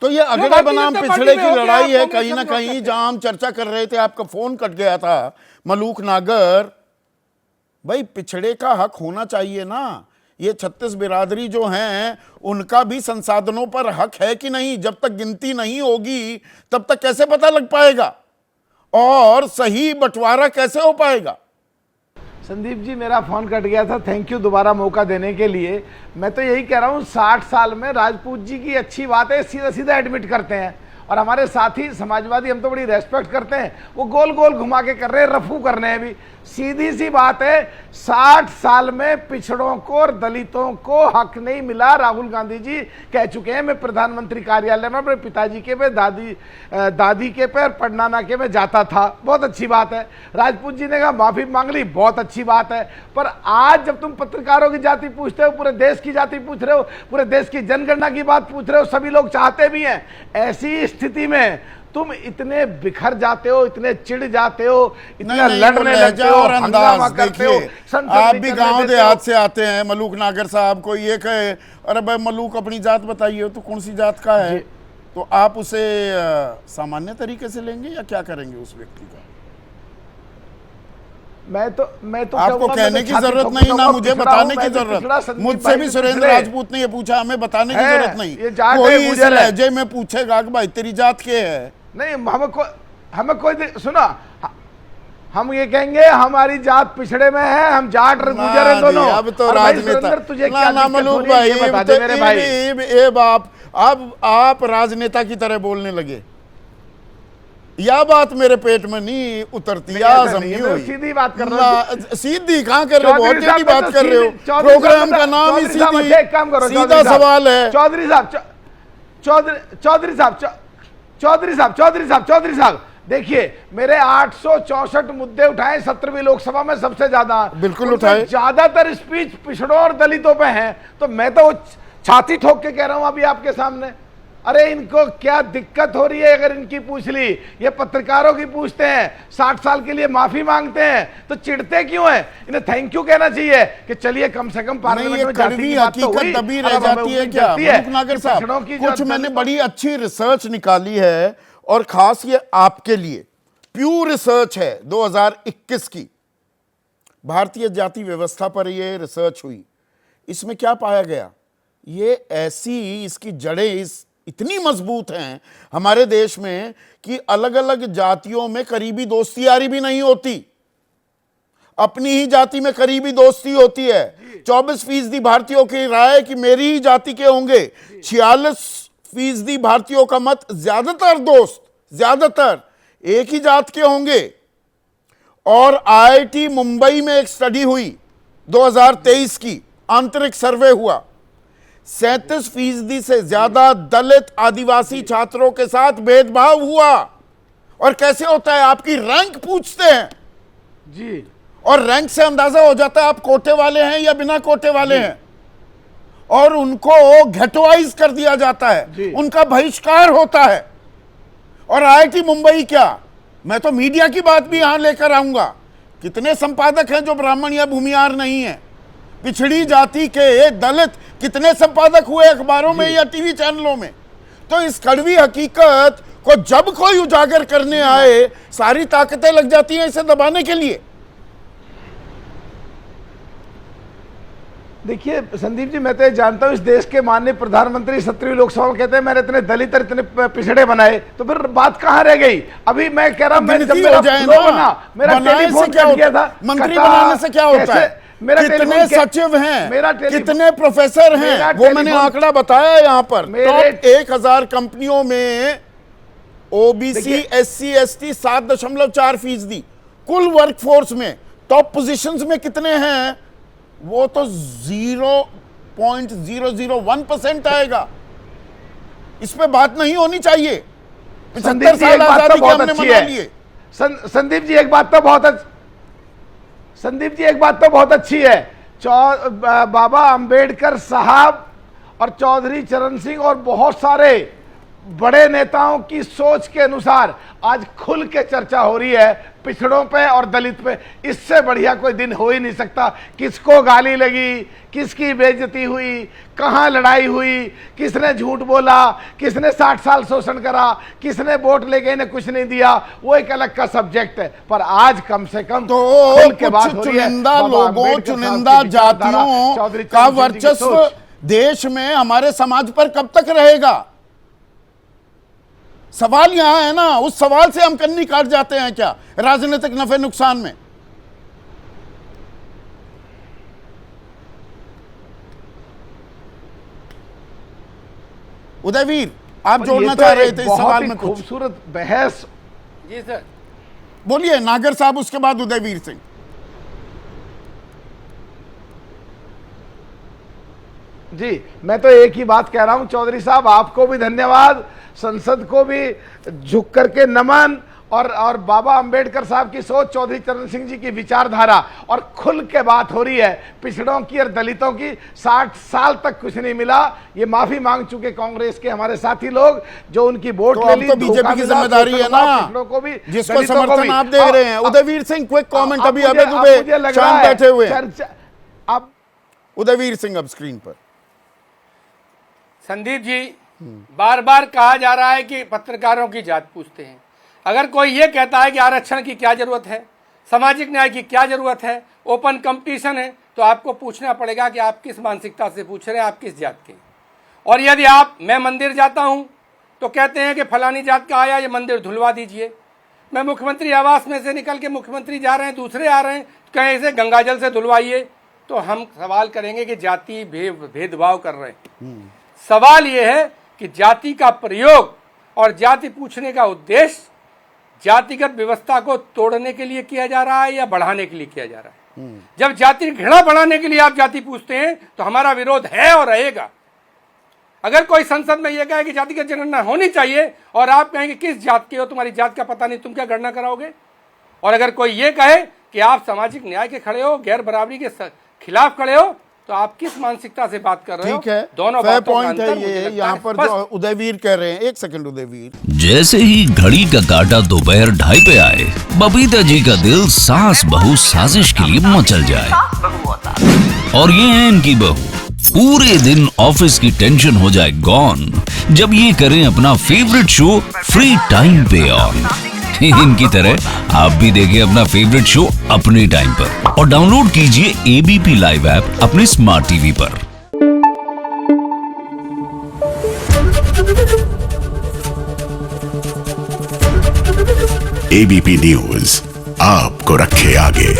तो ये अगड़े बनाम पिछड़े की लड़ाई है कहीं ना कहीं, जहां हम चर्चा कर रहे थे, आपका फोन कट गया था मलूक नागर। भाई पिछड़े का हक होना चाहिए ना। ये 36 बिरादरी जो हैं उनका भी संसाधनों पर हक है कि नहीं? जब तक गिनती नहीं होगी तब तक कैसे पता लग पाएगा और सही बंटवारा कैसे हो पाएगा? संदीप जी, मेरा फोन कट गया था, थैंक यू दोबारा मौका देने के लिए। मैं तो यही कह रहा हूँ 60 साल में राजपूत जी की अच्छी बात है, सीधा सीधा एडमिट करते हैं। और हमारे साथी समाजवादी हम तो बड़ी रेस्पेक्ट करते हैं, वो गोल गोल घुमा के कर रहे हैं, रफू कर रहे हैं। भी सीधी सी बात है, 60 साल में पिछड़ों को और दलितों को हक नहीं मिला। राहुल गांधी जी कह चुके हैं, मैं प्रधानमंत्री कार्यालय में अपने पिताजी के पे, दादी के पे और पड़नाना के में जाता था। बहुत अच्छी बात है। राजपूत जी ने कहा माफी मांग ली, बहुत अच्छी बात है। पर आज जब तुम पत्रकारों की जाति पूछते हो, पूरे देश की जाति पूछ रहे हो, पूरे देश की जनगणना की बात पूछ रहे हो, सभी लोग चाहते भी हैं, ऐसी स्थिति में तुम इतने बिखर जाते हो, इतने चिढ़ जाते हो, इतना लड़ने लगते हो, और अंदाज करते हो। आप भी गांव देहात से आते हैं। मलूक नागर साहब को ये कहे अरे भाई मलूक अपनी जात बताइए तो कौन सी जात का है, तो आप उसे सामान्य तरीके से लेंगे या क्या करेंगे उस व्यक्ति का? मैं तो आपको कहने की जरूरत नहीं ना मुझे बताने की जरूरत। मुझसे भी सुरेंद्र राजपूत ने ये पूछा, हमें बताने की जरूरत नहीं। कोई इस लहजे में पूछेगा कि भाई तेरी जात क्या है? नहीं, हमें कोई सुना, हम ये कहेंगे हमारी जात पिछड़े में है, हम जाट गुजर हैं दोनों। अब तो राजनेता तुझे क्या मलूक भाई, मेरे भाई अब आप राजनेता की तरह बोलने लगे, या बात मेरे पेट में नहीं उतरती, या समझी हुई। सीधी बात कर रहा हूं। सीधी कहां कर रहे हो? बहुत टेढ़ी बात कर रहे हो। प्रोग्राम का नाम ही सीधी, एक काम करो, सीधा सवाल है। चौधरी साहब देखिए, मेरे 864 मुद्दे उठाए 17वीं लोकसभा में, सबसे ज्यादा बिल्कुल उठाए। ज्यादातर स्पीच पिछड़ों और दलितों पे है। तो मैं तो छाती ठोक के कह रहा हूं अभी आपके सामने, अरे इनको क्या दिक्कत हो रही है? अगर इनकी पूछ ली, ये पत्रकारों की पूछते हैं, 60 साल के लिए माफी मांगते हैं, तो चिढ़ते क्यों हैं? इन्हें थैंक यू कहना चाहिए कि चलिए कम से कम पार्लियामेंट में जाति की बात तो हुई। तभी रह जाती है क्या मलूक नागर साहब? कुछ मैंने बड़ी अच्छी रिसर्च निकाली है और खास ये आपके लिए प्यूर रिसर्च है 2021 की, भारतीय जाति व्यवस्था पर ये रिसर्च हुई। इसमें क्या पाया गया? ये ऐसी इसकी जड़ें इतनी मजबूत हैं हमारे देश में कि अलग अलग जातियों में करीबी दोस्ती यारी भी नहीं होती, अपनी ही जाति में करीबी दोस्ती होती है। 24% भारतीयों की राय कि मेरी ही जाति के होंगे, 46% भारतीयों का मत ज्यादातर दोस्त, ज्यादातर एक ही जात के होंगे। और IIT मुंबई में एक स्टडी हुई 2023 की, आंतरिक सर्वे हुआ, 37% से ज्यादा दलित आदिवासी छात्रों के साथ भेदभाव हुआ। और कैसे होता है? आपकी रैंक पूछते हैं जी, और रैंक से अंदाजा हो जाता है आप कोटे वाले हैं या बिना कोटे वाले हैं, और उनको घेटवाइज कर दिया जाता है, उनका बहिष्कार होता है। और IIT मुंबई क्या, मैं तो मीडिया की बात भी यहां लेकर आऊंगा, कितने संपादक हैं जो ब्राह्मण या भूमिहार नहीं है? पिछड़ी जाति के दलित कितने संपादक हुए अखबारों में या टीवी चैनलों में? तो इस कड़वी हकीकत को जब कोई उजागर करने आए, सारी ताकतें लग जाती हैं इसे दबाने के लिए। देखिए संदीप जी, मैं तो जानता हूं इस देश के माननीय प्रधानमंत्री 17वीं लोकसभा में कहते हैं मैंने इतने दलित और इतने पिछड़े बनाए, तो फिर बात कहां रह गई? अभी मैं कह रहा हूं, मेरा टेलीफोन कट गया था। मंत्री बनाने से क्या होता है? कितने सचिव हैं, कितने प्रोफेसर हैं, वो मैंने आंकड़ा बताया यहां पर। टॉप 1000 कंपनियों में ओबीसी SC ST 7.4%, कुल वर्कफोर्स में टॉप पोजीशंस में कितने हैं? वो तो 0.001% आएगा। इस पे बात नहीं होनी चाहिए। 75 साल आजादी के हमने मना लिए। संदीप जी एक बात तो बहुत अच्छी है। बाबा अंबेडकर साहब और चौधरी चरण सिंह और बहुत सारे बड़े नेताओं की सोच के अनुसार आज खुल के चर्चा हो रही है पिछड़ों पे और दलित पे। इससे बढ़िया कोई दिन हो ही नहीं सकता। किसको गाली लगी, किसकी बेइज्जती हुई, कहां लड़ाई हुई, किसने झूठ बोला, किसने 60 साल शोषण करा, किसने वोट लेके इन्हें कुछ नहीं दिया, वो एक अलग का सब्जेक्ट है। पर आज कम से कम तो खुल के बात हो रही है। चुनिंदा बाबा लोगों, अम्बेडकर साहब चुनिंदा की विचारधारा, जातियों चौधरी का चरण सिंह जी की वर्चस्व सोच। देश में हमारे समाज पर कब तक रहेगा? सवाल यहां है ना, उस सवाल से हम कन्नी काट जाते हैं क्या राजनीतिक नफे नुकसान में? उदयवीर, आप जोड़ना चाह रहे थे इस सवाल में कुछ? खूबसूरत बहस। जी सर। बोलिए नागर साहब, उसके बाद उदयवीर सिंह। जी, मैं तो एक ही बात कह रहा हूं चौधरी साहब, आपको भी धन्यवाद, संसद को भी झुक करके नमन, और बाबा अंबेडकर साहब की सोच, चौधरी चरण सिंह जी की विचारधारा, और खुल के बात हो रही है पिछड़ों की और दलितों की। 60 साल तक कुछ नहीं मिला, ये माफी मांग चुके कांग्रेस के हमारे साथी लोग जो उनकी वोट तो ले अब ली। तो बीजेपी की जिम्मेदारी है ना, पिछड़ों को भी, जिसको दलितों को समर्थन भी। आप दे रहे हैं। Udayveer Singh, quick comment. अभी अबे मुझे दुबे लग शाम रहा है बैठे हुए हैं। अब उदयवीर सिंह अब स्क्रीन पर। संदीप जी, बार बार कहा जा रहा है कि पत्रकारों की जात पूछते हैं। अगर कोई ये कहता है कि आरक्षण की क्या जरूरत है, सामाजिक न्याय की क्या जरूरत है, ओपन कंपटीशन है, तो आपको पूछना पड़ेगा कि आप किस मानसिकता से पूछ रहे हैं, आप किस जात के। और यदि मैं मंदिर जाता हूं तो कहते हैं कि फलानी जात का आया, ये मंदिर धुलवा दीजिए। मैं मुख्यमंत्री आवास में से निकल के मुख्यमंत्री जा रहे हैं, दूसरे आ रहे हैं, कहीं से गंगाजल से धुलवाइए, तो हम सवाल करेंगे कि जाति भेदभाव कर रहे हैं। सवाल ये है कि जाति का प्रयोग और जाति पूछने का उद्देश्य जातिगत व्यवस्था को तोड़ने के लिए किया जा रहा है या बढ़ाने के लिए किया जा रहा है? जब जाति घृणा बढ़ाने के लिए आप जाति पूछते हैं तो हमारा विरोध है और रहेगा। अगर कोई संसद में यह कहे कि जातिगत जनगणना होनी चाहिए और आप कहेंगे किस जात के हो, तुम्हारी जात का पता नहीं, तुम क्या गणना कराओगे? और अगर कोई ये कहे कि आप सामाजिक न्याय के खड़े हो, गैर बराबरी के खिलाफ खड़े हो, तो आप किस मानसिकता से बात कर रहे हो? ठीक है, दोनों फेयर बातों का पॉइंट है अंतर मुझे ये। लगता यहाँ है पर स्पष्ट। जो उदयवीर कह रहे हैं, एक सेकंड उदयवीर। जैसे ही घड़ी का काटा दोपहर 2:30 पे आए, बबीता जी का दिल सास बहू साजिश के लिए मचल जाए। और ये है इनकी बहू, पूरे दिन ऑफिस की टेंशन हो जाए गॉन जब ये करें अपना फेवरेट शो फ्री टाइम पे ऑन। इनकी तरह आप भी देखिए अपना फेवरेट शो अपने टाइम पर और डाउनलोड कीजिए एबीपी लाइव ऐप अपने स्मार्ट टीवी पर। एबीपी न्यूज आपको रखे आगे।